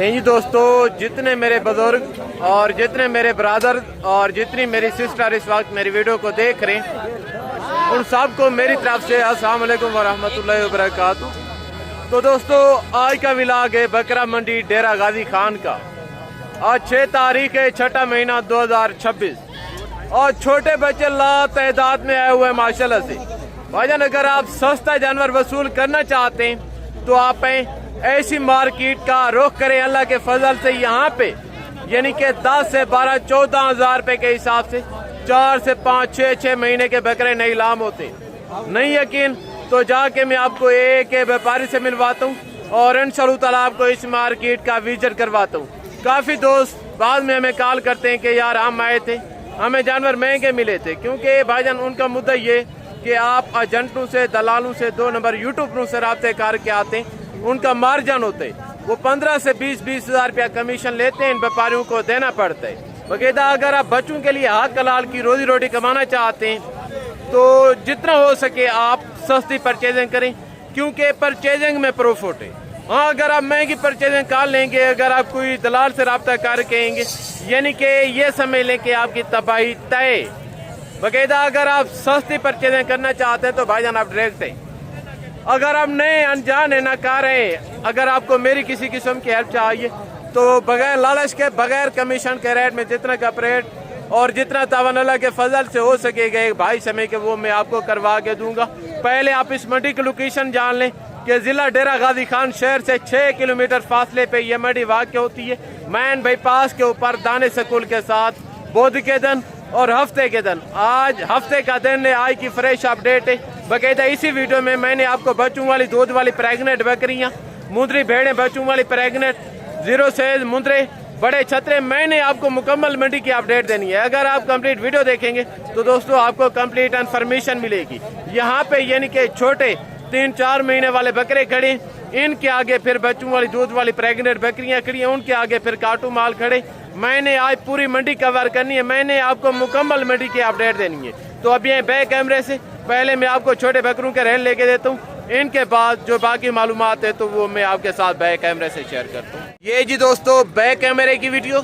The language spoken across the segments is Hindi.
नहीं जी दोस्तों, जितने मेरे बुजुर्ग और जितने मेरे ब्रदर और जितनी मेरी सिस्टर इस वक्त मेरी वीडियो को देख रहे हैं, उन सबको मेरी तरफ से अस्सलाम वालेकुम वरहमतुल्लाहि वबरकातुहू। तो दोस्तों, आज का व्लॉग है बकरा मंडी डेरा गाजी खान का। आज 6 तारीख है, 6वां महीना 2026 और छोटे बच्चे ला तादाद में आए हुए हैं माशाल्लाह से। भाईजान, अगर आप सस्ता जानवर वसूल करना चाहते हैं तो आप ऐसी मार्केट का रुख करें। अल्लाह के फजल से यहाँ पे यानी कि 10 से 12 14 हज़ार रुपए के हिसाब से 4 से 5 6 महीने के बकरे नीलाम होते। नहीं यकीन तो जाके मैं आपको एक व्यापारी से मिलवाता हूँ और इंशाअल्लाह ताला आपको इस मार्केट का विजिट करवाता हूँ। काफ़ी दोस्त बाद में हमें कॉल करते हैं कि यार हम आए थे, हमें जानवर महंगे मिले थे, क्योंकि भाईजान उनका मुद्दा ये कि आप एजेंटों से दलालों से 2 नंबर यूट्यूबरों से रब्ते करके आते हैं, उनका मार्जिन होते है, वो 15 से 20 हज़ार रुपया कमीशन लेते हैं, इन व्यापारियों को देना पड़ता है। बकायदा अगर आप बच्चों के लिए हक हलाल की रोजी रोटी कमाना चाहते हैं तो जितना हो सके आप सस्ती परचेजिंग करें, क्योंकि परचेजिंग में प्रॉफिट है। हाँ, अगर आप महंगी परचेजिंग कर लेंगे, अगर आप कोई दलाल से रब्ता करके आएंगे, यानी कि ये समझ लें कि आपकी तबाही तय। बकायदा अगर आप सस्ती परचेजिंग करना चाहते हैं तो भाईजान आप डायरेक्ट हैं। अगर आप नए अनजान है, ना कर रहे हैं, अगर आपको मेरी किसी किस्म की हेल्प चाहिए तो बगैर लालच के, बगैर कमीशन के रेट में जितना का रेट और जितना तावन अल्लाह के फजल से हो सकेगा एक भाई समय के, वो मैं आपको करवा के दूंगा। पहले आप इस मंडी की लोकेशन जान लें कि जिला डेरा गाजी खान शहर से 6 किलोमीटर फासले पे ये मंडी वाक़ होती है। मैन बाईपास के ऊपर दाने स्कूल के साथ बुध के दिन और हफ्ते के दिन। आज हफ्ते का दिन है, आज की फ्रेश अपडेट है। बकायदा इसी वीडियो में मैंने आपको बच्चों वाली दूध वाली प्रेगनेंट बकरियां, मुंदरी भेड़ें बच्चों वाली प्रेगनेंट, 0 साइज मुंदरे, बड़े छतरे, मैंने आपको मुकम्मल मंडी की अपडेट देनी है। अगर आप कंप्लीट वीडियो देखेंगे तो दोस्तों आपको कंप्लीट इन्फॉर्मेशन मिलेगी। यहाँ पे यानी कि छोटे 3-4 महीने वाले बकरे खड़े, इनके आगे फिर बच्चों वाली दूध वाली प्रेगनेंट बकरियां खड़ी हैं, उनके आगे फिर काटू माल खड़े। मैंने आज पूरी मंडी कवर करनी है, मैंने आपको मुकम्मल मंडी की अपडेट देनी है। तो अब ये बैक कैमरे से पहले मैं आपको छोटे बकरों के रेल लेके देता हूँ, इनके बाद जो बाकी मालूमात है तो वो मैं आपके साथ बैक कैमरे से शेयर करता हूँ। ये जी दोस्तों बैक कैमरे की वीडियो।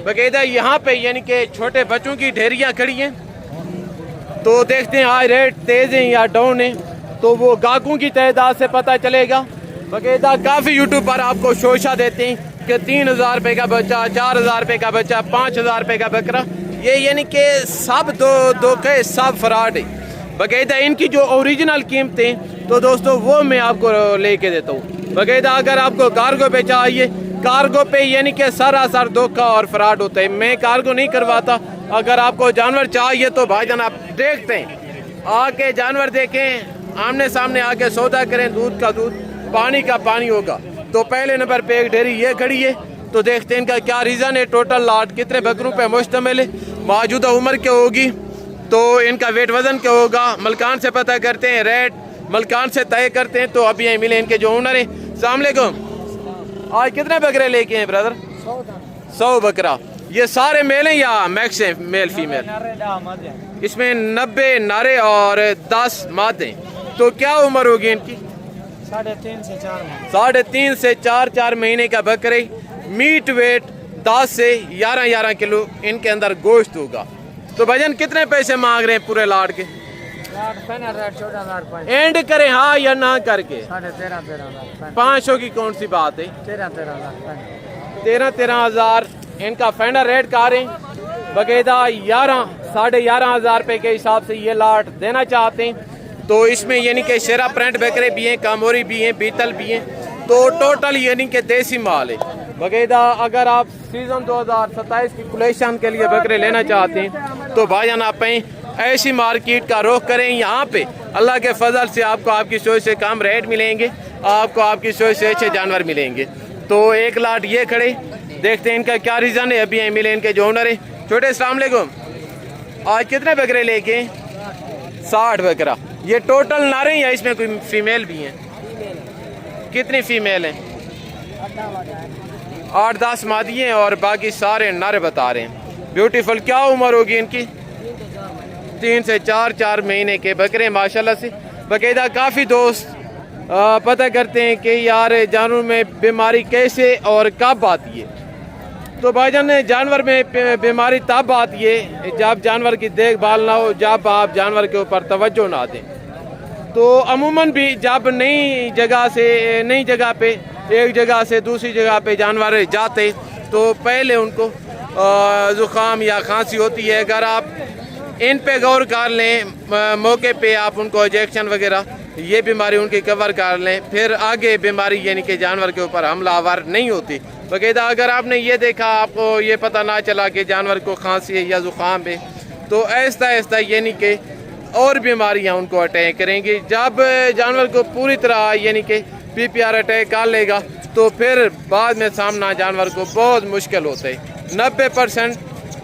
बकायदा यहाँ पे यानी कि छोटे बच्चों की ढेरियाँ खड़ी हैं, तो देखते हैं आज रेट तेज है या डाउन है, तो वो गाहकों की तादाद से पता चलेगा। बकायदा काफ़ी यूट्यूब पर आपको शोशा देते हैं कि 3,000 रुपये का बच्चा, 4,000 रुपये का बच्चा, 5,000 रुपये का बकरा, ये यानी कि सब दो के सब फ्रॉड है। बकायदा इनकी जो ओरिजिनल कीमतें तो दोस्तों वो मैं आपको लेके देता हूँ। बकायदा अगर आपको कार्गो पे चाहिए, कार्गो पे यानी कि सरासर धोखा और फ्रॉड होता है, मैं कार्गो नहीं करवाता। अगर आपको जानवर चाहिए तो भाईजान आप देखते हैं, आके जानवर देखें, आमने सामने आके सौदा करें, दूध का दूध, पानी का पानी होगा। तो पहले नंबर पे एक ढेरी ये खड़ी है, तो देखते हैं इनका क्या रीज़न है, टोटल लाट कितने बकरों पे मुश्तमिल है, मौजूदा उम्र क्या होगी, तो इनका वेट वजन क्या होगा, मलकान से पता करते हैं, रेट मलकान से तय करते हैं। तो अभी यहीं मिले इनके जो ओनर है। अस्सलाम वालेकुम, आज कितने बकरे लेके हैं ब्रदर? 100 बकरा। ये सारे मेल हैं या मैक्स हैं, मेल फीमेल? इसमें 90 नारे और 10 मादे। तो क्या उम्र होगी इनकी? 3.5 से 4 महीने का बकरे। मीट वेट 10 से 11 किलो इनके अंदर गोश्त होगा। तो भजन कितने पैसे मांग रहे हैं पूरे लाट के? एंड करें हाँ या ना करके? 500 की कौन सी बात है? 13 हज़ार इनका फाइनल रेट का रहे हैं। बकायदा 11-11.5 हज़ार रुपये के हिसाब से ये लाट देना चाहते हैं। तो इसमें यानी कि शेरा प्रिंट बकरे भी हैं, कामोरी भी हैं, बीतल भी हैं, तो टोटल यानी कि देसी माल है। बकायदा अगर आप सीजन 2027 की कलेक्शन के लिए बकरे लेना चाहते हैं तो भाईजान आप ऐसी मार्केट का रुख करें। यहाँ पे अल्लाह के फजल से आपको आपकी सोच से कम रेट मिलेंगे, आपको आपकी सोच से अच्छे जानवर मिलेंगे। तो एक लाट ये खड़े, देखते हैं इनका क्या रीज़न है। अभी यहीं मिले इनके जो ओनर है। छोटे अस्सलाम वालेकुम, आज कितने बकरे लेके? 60 बकरा। ये टोटल नारे या इसमें कोई फीमेल भी हैं? कितनी फीमेल हैं? 8-10 मादी हैं और बाकी सारे नारे बता रहे हैं। ब्यूटीफुल। क्या उम्र होगी इनकी? 3 से 4 महीने के बकरे माशाल्लाह से। बकायदा काफ़ी दोस्त पता करते हैं कि यार जानवर में बीमारी कैसे और कब आती है। तो भाईजान जानवर में बीमारी तब आती है जब जानवर की देखभाल ना हो, जब आप जानवर के ऊपर तवज्जो ना दें। तो अमूमन भी जब नई जगह पे एक जगह से दूसरी जगह पे जानवर जाते तो पहले उनको ज़ुकाम या खांसी होती है। अगर आप इन पे गौर कर लें, मौके पे आप उनको इंजेक्शन वगैरह ये बीमारी उनकी कवर कर लें, फिर आगे बीमारी यानी कि जानवर के ऊपर हमलावर नहीं होती। बाकायदा अगर आपने ये देखा, आपको ये पता ना चला कि जानवर को खांसी है या ज़ुकाम है, तो ऐसा ऐसा यानी कि और बीमारियां उनको अटैक करेंगी। जब जानवर को पूरी तरह यानी कि PPR अटैक कर लेगा तो फिर बाद में सामना जानवर को बहुत मुश्किल होता है। 90%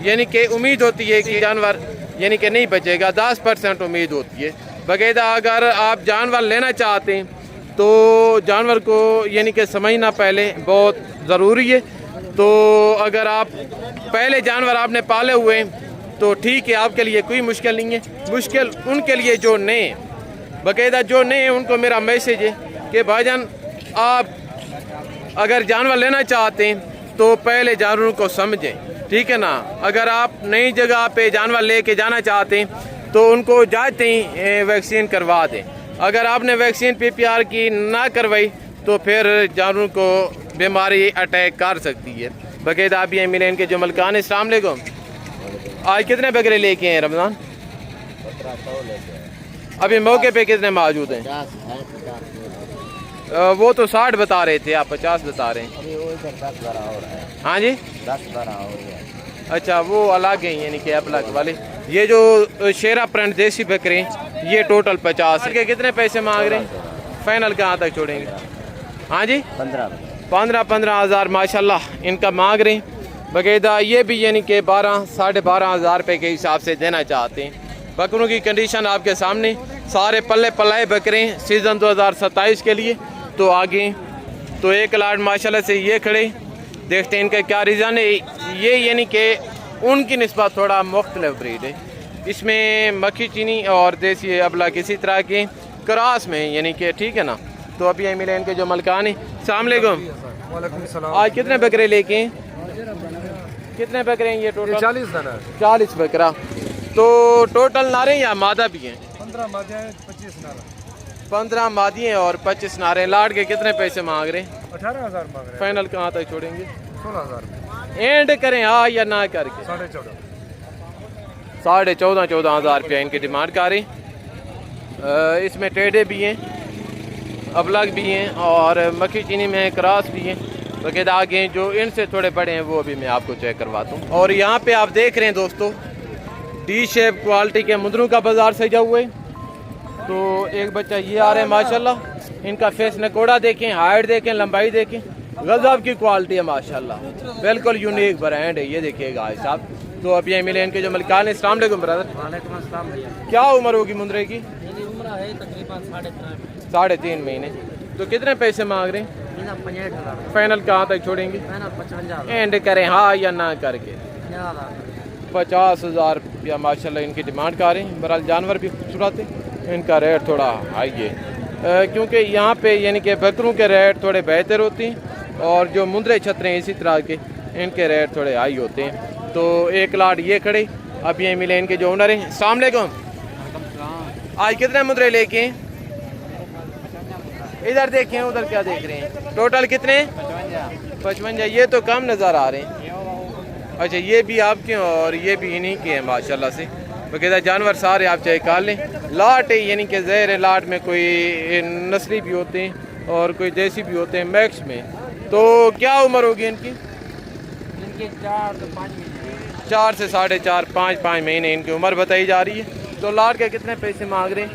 यानी कि उम्मीद होती है कि जानवर यानी कि नहीं बचेगा, 10% उम्मीद होती है। बाकायदा अगर आप जानवर लेना चाहते हैं तो जानवर को यानी कि समझना पहले बहुत ज़रूरी है। तो अगर आप पहले जानवर आपने पाले हुए हैं तो ठीक है, आपके लिए कोई मुश्किल नहीं है। मुश्किल उनके लिए जो नए हैं, बाकायदा जो नए हैं उनको मेरा मैसेज है कि भाईजान आप अगर जानवर लेना चाहते हैं तो पहले जानवरों को समझें, ठीक है ना। अगर आप नई जगह पे जानवर लेके जाना चाहते हैं तो उनको जाते ही वैक्सीन करवा दें। अगर आपने वैक्सीन PPR की ना करवाई तो फिर जानवरों को बीमारी अटैक कर सकती है। बाकायदा आप ये मिले इनके जो मलकान। अस्सलाम वालेकुम। आज कितने बकरे लेके हैं रमज़ान? अभी मौके पे कितने मौजूद हैं? वो तो 60 बता रहे थे, आप 50 बता रहे हैं। हाँ जी, 10-12 हो गया। अच्छा, वो अलग हैं यानी कि अलग वाले। ये जो शेरा प्रिंट देसी बकरे ये टोटल 50 के कितने पैसे मांग रहे हैं? फाइनल कहाँ तक छोड़ेंगे? हाँ जी, 15 हज़ार माशाल्लाह इनका मांग रहे हैं। बाकायदा ये भी यानी कि 12-12.5 हज़ार रुपये के हिसाब से देना चाहते हैं। बकरों की कंडीशन आपके सामने, सारे पल्ले पल्लाए बकरे सीज़न 2027 के लिए। तो आगे तो एक लाट माशाल्लाह से ये खड़े, देखते हैं इनका क्या रीज़न है। ये यानी कि उनकी निस्बत थोड़ा मुख्तलिफ ब्रीड है, इसमें मक्खी चीनी और देसी अबला किसी तरह के क्रॉस में यानी कि, ठीक है ना। तो अभी ये मिले इनके जो मलकान हैं। अस्सलाम वालेकुम। आज कितने बकरे लेके हैं? कितने बकरे हैं ये टोटल? 40 बकरा। तो टोटल नारे या मादा भी हैं? 15 मादे हैं, 25 नारा। 15 मादी हैं और 25 नारे। लाट के कितने पैसे मांग रहे हैं? 18,000 मांग रहे हैं। फाइनल कहाँ तक छोड़ेंगे? 16,000। एंड करें हाँ या ना करके? 14,500 हज़ार रुपया इनकी डिमांड कर रही। इसमें टेढ़े भी हैं, अबलग भी हैं और मक्खी चीनी में क्रॉस भी हैं। बाकायदा आगे जो इनसे थोड़े बड़े हैं वो भी मैं आपको चेक करवाता हूँ। और यहाँ पे आप देख रहे हैं दोस्तों, डी शेप क्वालिटी के मुंदरों का बाजार सजा हुआ है। तो एक बच्चा ये आ रहा है माशाल्लाह, इनका फेस नकोड़ा देखें, हाइट देखें, लंबाई देखें, गजब की क्वालिटी है माशाल्लाह, बिल्कुल यूनिक ब्रांड है। ये देखिएगा भाई साहब। तो अब ये मिले इनके जो मलिकान। अस्सलाम वालेकुम ब्रदर। वालेकुम अस्सलाम भैया। क्या उम्र होगी मुंदरे की? मेरी उम्र है तकरीबन 3.5 3.5 महीने। तो कितने पैसे मांग रहे हैं? 65,000। फाइनल कहाँ तक छोड़ेंगे? 55,000। एंड करें हाँ या ना करके? 50,000 रुपया माशाल्लाह इनकी डिमांड कर रहे हैं। बहरहाल जानवर भी खूबसूरत है, इनका रेट थोड़ा हाई है क्योंकि यहाँ पे यानी कि बकरों के रेट थोड़े बेहतर होते हैं और जो मुंदरे छतरे हैं इसी तरह के इनके रेट थोड़े हाई होते हैं। तो एक लाट ये खड़े, अब ये मिले इनके जो ओनर हैं। अस्सलाम वालेकुम। आज कितने मुंदरे लेके हैं? इधर देखें, उधर क्या देख रहे हैं? टोटल कितने? 55। ये तो कम नज़र आ रहे हैं। अच्छा, ये भी आपके और ये भी इन्हीं के हैं माशाल्लाह से। बाकायदा जानवर सारे आप चाहे काल लें। लाट है यानी कि ज़हर है, लाट में कोई नस्ली भी होते हैं और कोई देसी भी होते हैं मैक्स में। तो क्या उम्र होगी इनकी? 4 से 4.5 5 महीने इनकी उम्र बताई जा रही है। तो लाट के कितने पैसे मांग रहे हैं?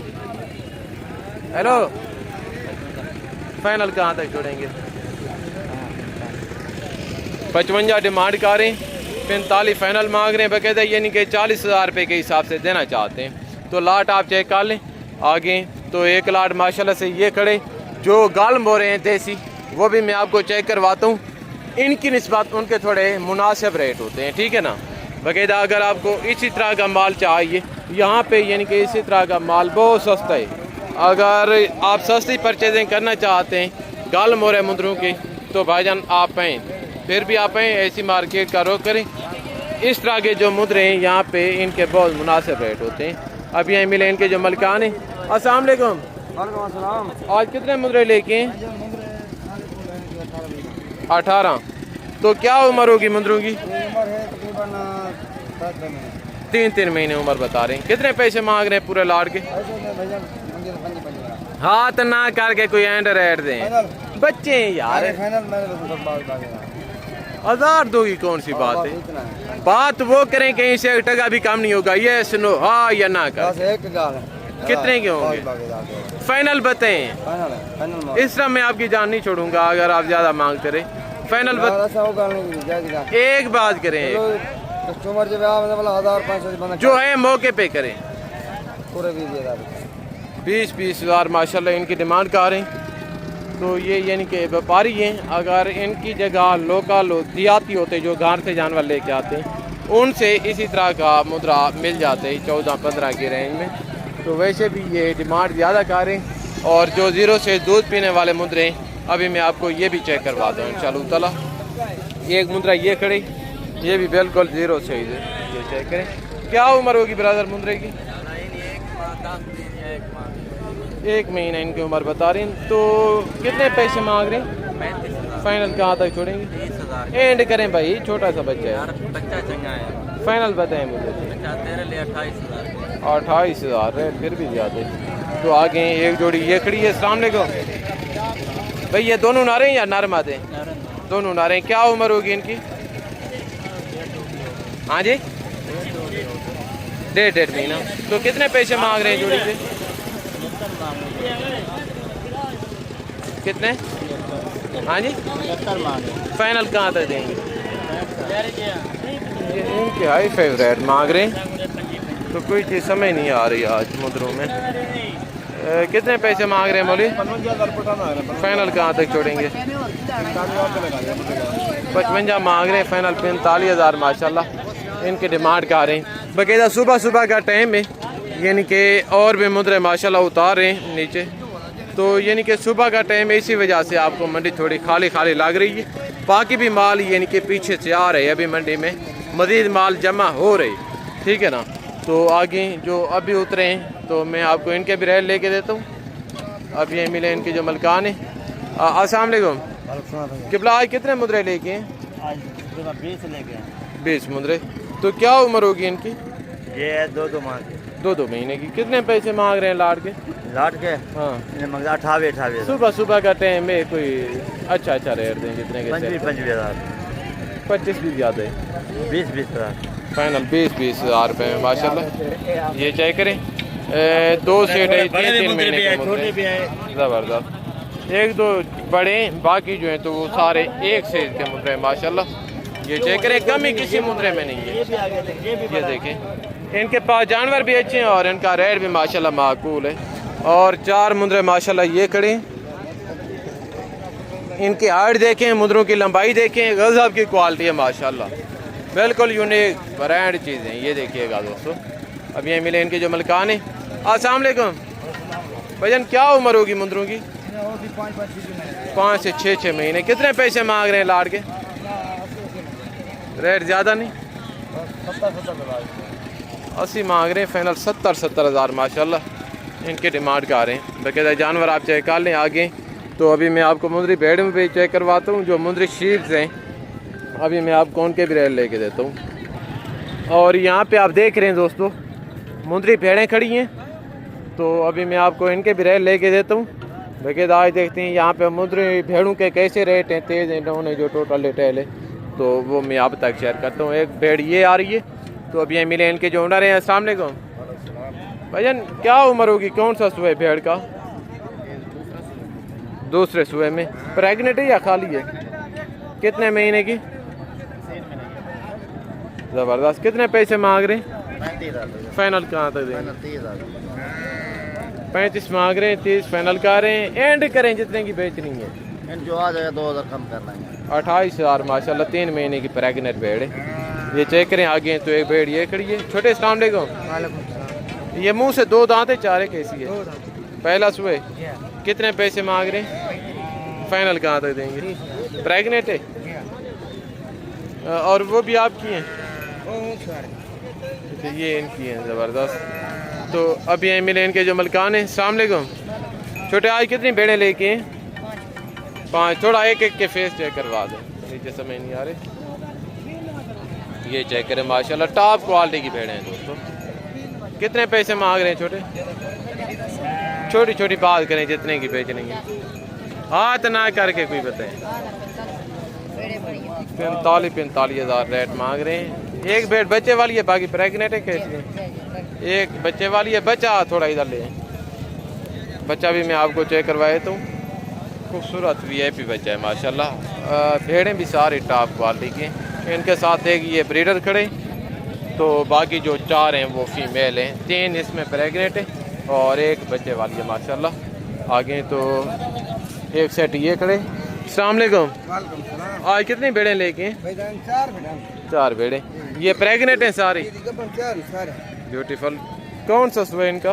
हेलो, फाइनल कहाँ तक छोड़ेंगे? 55 डिमांड कर रहे हैं, 45 फाइनल मांग रहे हैं। बाकायदा यानी कि 40,000 रुपये के हिसाब से देना चाहते हैं। तो लाट आप चेक कर लें आगे। तो एक लाट माशाल्लाह से ये खड़े जो गाल्म हो रहे हैं देसी, वो भी मैं आपको चेक करवाता हूँ। इनकी निस्बत उनके थोड़े मुनासिब रेट होते हैं, ठीक है ना। बाकायदा अगर आपको इसी तरह का माल चाहिए यहाँ पे यानी कि इसी तरह का माल बहुत सस्ता है। अगर आप सस्ती परचेजिंग करना चाहते हैं गाल मोरे मुंदरों की तो भाईजान आप आएँ, फिर भी आप आएँ, ऐसी मार्केट का रुख करें। इस तरह के जो मुद्रे हैं यहाँ पे इनके बहुत मुनासिब रेट होते हैं। अब यहाँ मिले इनके जो मलकान हैं। अस्सलाम वालेकुम। आज कितने मुद्रे लेके हैं? 18। तो क्या उम्र होगी मुद्रों की? 3 महीने उम्र बता रहे हैं। कितने पैसे मांग रहे हैं पूरे लाड़ के? हाथ ना करके कोई एंड रेट दें, बच्चे हैं यार। 1000 दोगी कौन सी बात है? बात वो करें कहीं से 1 टका भी कम नहीं होगा। ये सुनो हाँ या ना कर। कितने के होंगे? फाइनल बताएं। इस तरह मैं आपकी जान नहीं छोड़ूंगा अगर आप ज्यादा मांगते रहे। फाइनल एक बात करें, जो है मौके पे करें। 20 हज़ार माशाल्लाह इनकी डिमांड कर रहे हैं। तो ये यानी कि व्यापारी हैं। अगर इनकी जगह लोकल देहाती होते जो घर से जानवर लेके आते हैं उनसे इसी तरह का मुद्रा मिल जाते हैं 14-15 की रेंज में। तो वैसे भी ये डिमांड ज़्यादा कर रहे हैं। और जो 0 से दूध पीने वाले मुद्रे हैं अभी मैं आपको ये भी चेक करवाता हूँ इंशाअल्लाह ताला। एक मुद्रा ये खड़ी, ये भी बिल्कुल 0 से ही ये चेक करें। क्या उम्र होगी ब्रदर मुद्रे की? 1 महीना इनकी उम्र बता रही हैं। तो कितने पैसे मांग रहे हैं? फाइनल कहाँ तक छोड़ेंगे? 30,000 एंड करें भाई, छोटा सा बच्चा है। बच्चा चंगा है। फाइनल बताएं मुझे। तेरे लिए 28,000। 28,000 है, फिर भी ज़्यादा है। तो आगे एक जोड़ी ये खड़ी है। अस्सलाम वालेकुम भाई, ये दोनों नारे हैं या नर मादे? दोनों नारे हैं। क्या उम्र होगी इनकी? हाँ जी, 1.5 महीना। तो कितने पैसे मांग रहे हैं जोड़ी के? कितने? हाँ जी, फाइनल कहाँ तक देंगे? ये इनके हाई फेवरेट मांग रहे हैं। तो कोई चीज़ समझ नहीं आ रही आज मुद्रों में। कितने पैसे मांग रहे हैं मौली? फाइनल कहाँ तक छोड़ेंगे? 55 मांग रहे हैं। फाइनल 45,000 माशाल्लाह इनके डिमांड कर रहे हैं। बाकायदा सुबह का टाइम है, यानी कि और भी मुद्रे माशाल्लाह उतार रहे हैं नीचे। तो यानी कि सुबह का टाइम है, इसी वजह से आपको मंडी थोड़ी खाली लग रही है। बाकी भी माल यानी कि पीछे से आ रहे हैं। अभी मंडी में मज़ीद माल जमा हो रही, ठीक है ना। तो आगे जो अभी उतरे हैं तो मैं आपको इनके भी रेट लेके देता हूँ। अब ये मिले इनके जो मलकान हैं। अस्सलाम वालेकुम। किबला आज कितने मुद्रे लेके हैं? 20 मुद्रे। तो क्या उम्र होगी इनकी? ये 2 माह के। 2 महीने की। कितने पैसे मांग रहे हैं लाड़ के? हाँ, 28 सुबह का टाइम में कोई अच्छा रेट दें जितने के? 25 भी ज़्यादा है। 20 हज़ार। फाइनल 20 हज़ार रुपये में माशाल्लाह। ये चेक करें। 2 से 3 महीने के मुद्रे ज़बरदस्त। 1-2 बड़े, बाकी जो हैं तो वो सारे एक से के मुद्रे माशाल्लाह। ये चेक करें, कमी किसी मुद्रे में नहीं है। ये देखें, इनके पास जानवर भी अच्छे हैं और इनका रेट भी माशाल्लाह माकूल है। और 4 मुद्रे माशाल्लाह ये खड़े हैं। इनकी हाइट देखें, मुद्रों की लंबाई देखें, गज़ब की क्वालिटी है माशाल्लाह। बिल्कुल यूनिक ब्रांड चीज़ें हैं। ये देखिएगा दोस्तों। अब ये मिले इनके जो मलकान हैं। अस्सलाम वालेकुम भाईजान, क्या उम्र होगी मुद्रों की? 5 से 6 महीने। कितने पैसे मांग रहे हैं लाड़ के? रेट ज़्यादा नहीं, 80 मांग रहे हैं। फाइनल 70 हज़ार माशाल्लाह इनके डिमांड कर रहे हैं। बाकायदा जानवर आप चेक कर लें आगे। तो अभी मैं आपको मुंदरी भेड़ में भी चेक करवाता हूँ। जो मुंदरी शीट्स हैं अभी मैं आपको उनके भी रेट लेके देता हूँ। और यहाँ पे आप देख रहे हैं दोस्तों मुंदरी भेड़ें खड़ी हैं। तो अभी मैं आपको इनके भी रेट लेके देता हूँ। बाकायदा आज देखते हैं यहाँ पे मुंदरी भेड़ों के कैसे रेट हैं, तेज़ हैं डाउन है, जो टोटल डिटेल है तो वो मैं आप तक शेयर करता हूँ। एक भेड़ ये आ रही है। तो अभी ये मिले इनके जो ओनर हैं। अस्सलाम वालेकुम भाईजान, क्या उम्र होगी? कौन सा सुबह भेड़ का? दूसरे सुबह में। प्रेगनेंट है या खाली है? कितने महीने की? ज़बरदस्त। कितने पैसे मांग रहे हैं? फाइनल कहाँ तक देंगे? 35 मांग रहे हैं, 30 फाइनल कर रहे हैं। एंड करें जितने की बेचनी है। जो आ जाएगा 2,000 कम कर लेंगे। 28,000 माशाल्लाह 3 महीने की प्रेगनेंट भेड़ है। ये चेक करें आगे। तो एक भेड़ ये खड़ी है। छोटे अस्सलाम वालेकुम। ये मुंह से 2 दांत है, 4 कैसी है? पहला सुबह कितने पैसे मांग रहे हैं? फाइनल कहाँ तक देंगे? प्रेगनेंट है और वो भी आपकी हैं? ये इनकी हैं, ज़बरदस्त। तो अभी यहीं मिले इनके जो मलकान हैं। अस्सलाम वालेकुम। छोटे आज कितनी भेड़ें लेके हैं? 5। थोड़ा एक एक के फेस चेक करवा दें, नीचे समझ नहीं आ रही। ये चेक करें, माशाल्लाह टॉप क्वालिटी की भेड़ें हैं दोस्तों। कितने पैसे मांग रहे हैं छोटे? छोटी छोटी बात करें, जितने की बेचनी है, हाथ ना करके कोई बताएं। 45 हज़ार रेट मांग रहे हैं। एक भेड़ बच्चे वाली है, बाकी प्रेगनेंट है। कैसी है? एक बच्चे वाली है, बच्चा थोड़ा इधर ले। बच्चा भी मैं आपको चेक करवाया तो खूबसूरत VIP बच्चा है माशाल्लाह। भेड़ें भी सारी टॉप क्वालिटी की। इनके साथ एक ये ब्रीडर खड़े, तो बाकी जो 4 हैं वो फीमेल हैं। 3 इसमें प्रेगनेंट है और एक बच्चे वाली है माशाल्लाह। आगे तो एक सेट ये खड़े। अस्सलाम वालेकुम। आज कितनी भेड़ें लेके हैं? 4 भेड़ें। ये प्रेगनेंट हैं सारी? ब्यूटीफुल। कौन सा सुबह इनका?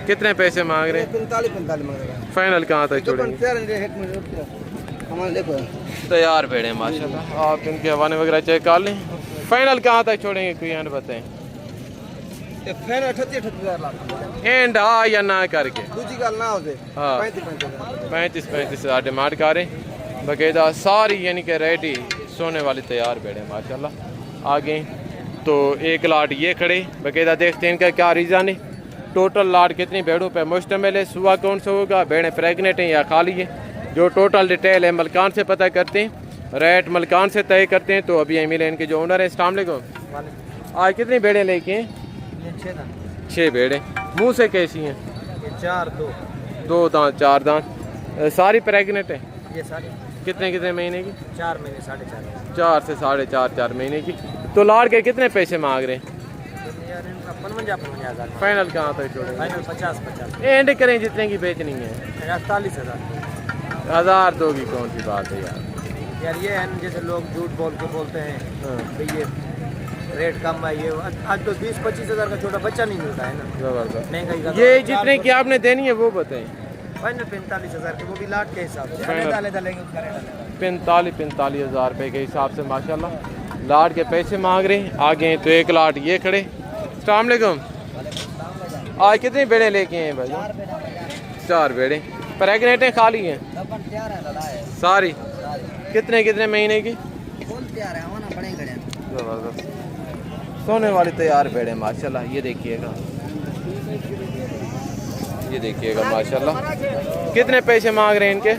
कितने पैसे मांग रहे हैं? 45 मांग रहे हैं। फाइनल कहाँ तक छोड़ेंगे? तैयार भेड़े माशाल्लाह। आप इनके हवाने वगैरह चेक कर लें। फाइनल कहाँ तक छोड़ेंगे कोई एंड बताएं? एंड हाँ या ना करके? हाँ 35 हज़ार डिमांड करें। बाकायदा सारी यानी कि रेडी सोने वाली तैयार भेड़े माशाल्लाह। आगे तो एक लाट ये खड़े, बाकायदा देखते हैं इनका क्या रीज़न है। टोटल लाट कितनी भेड़ों पे मुश्तमिल है, सुबह कौन सा होगा, भेड़ें प्रेगनेंट हैं या खाली है, जो टोटल डिटेल है मलकान से पता करते हैं, रेट मलकान से तय करते हैं। तो अभी यहीं मिले इनके जो ओनर है। अस्सलाम वालेकुम। आज कितनी भेड़ें लेके हैं? 6 भेड़ें। मुँह से कैसी हैं? 2 दांत 4 दांत। सारी प्रेगनेंट है? ये सारी। कितने महीने की? 4 महीने 4.5। 4 से 4.5 महीने की। तो लाड़ के कितने पैसे मांग रहे हैं? 55,000। फाइनल कहाँ तक छोड़ेंगे? फाइनल 50। एंड करें जितने की बेचनी है। 48,000। 1000 दो की कौन सी बात है यार? ये है जैसे लोग झूठ बोलते हैं भाई ये रेट कम है। ये आज तो 20-25 हज़ार का छोटा बच्चा नहीं मिलता है ना। जबरदस्त। महंगाई का ये जितने की आपने देनी है वो बताएं। फाइनल 45 हज़ार के, वो भी लाट के हिसाब से। 45 हज़ार रुपये के हिसाब से माशाल्लाह लाट के पैसे मांग रहे हैं। आगे तो एक लाट ये खड़े। अस्सलाम वालेकुम। आज कितनी भेड़ें लेके हैं भाई? 4 भेड़ें। प्रेगनेंट हैं खाली हैं? सारी। कितने महीने की? जबरदस्त सोने वाली तैयार भेड़ें माशाल्लाह। ये देखिएगा माशाल्लाह। कितने पैसे मांग रहे हैं इनके?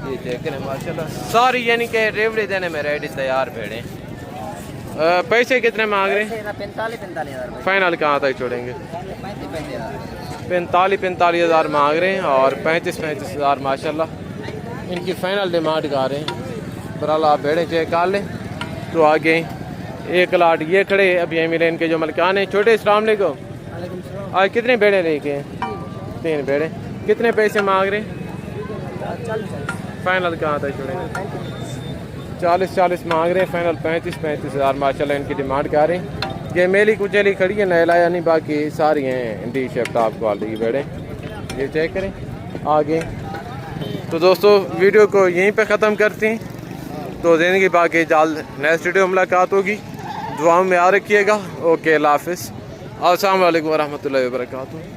ये चेक करें माशाल्लाह। सारी यानी कि रेवड़ी देने में रेडी तैयार भेड़ें। पैसे कितने मांग रहे हैं? 45,000। फाइनल कहाँ तक छोड़ेंगे? 45 हज़ार मांग रहे हैं और 35 हज़ार माशाल्लाह इनकी फाइनल डिमांड कर रहे हैं। बहरहाल आप भेड़ें चेक कर लें। तो आगे एक लाट ये खड़े, अभी यहीं मिले इनके जो मलकान हैं। छोटे अस्सलाम वालेकुम। आज कितने भेड़ें लेके हैं? 3 भेड़ें। कितने पैसे मांग रहे हैं? 40। फाइनल कहाँ तक छोड़ेंगे? 40 मांग रहे हैं। फाइनल 35 हज़ार माशाल्लाह इनकी डिमांड कर रहे हैं। ये मेली कुचेली खड़ी है, नहला यानी बाकी सारी हैं डी शेप टॉप क्वालिटी की भेड़ें। ये चेक करें आगे। तो दोस्तों वीडियो को यहीं पे ख़त्म करते हैं। तो ज़िंदगी बाकी जल्द नेक्स्ट वीडियो मुलाकात होगी। दुआओं में याद रखिएगा। ओके, अल्लाह हाफ़िज़। अस्सलाम वालेकुम वरहमतुल्लाहि वबरकातुहू।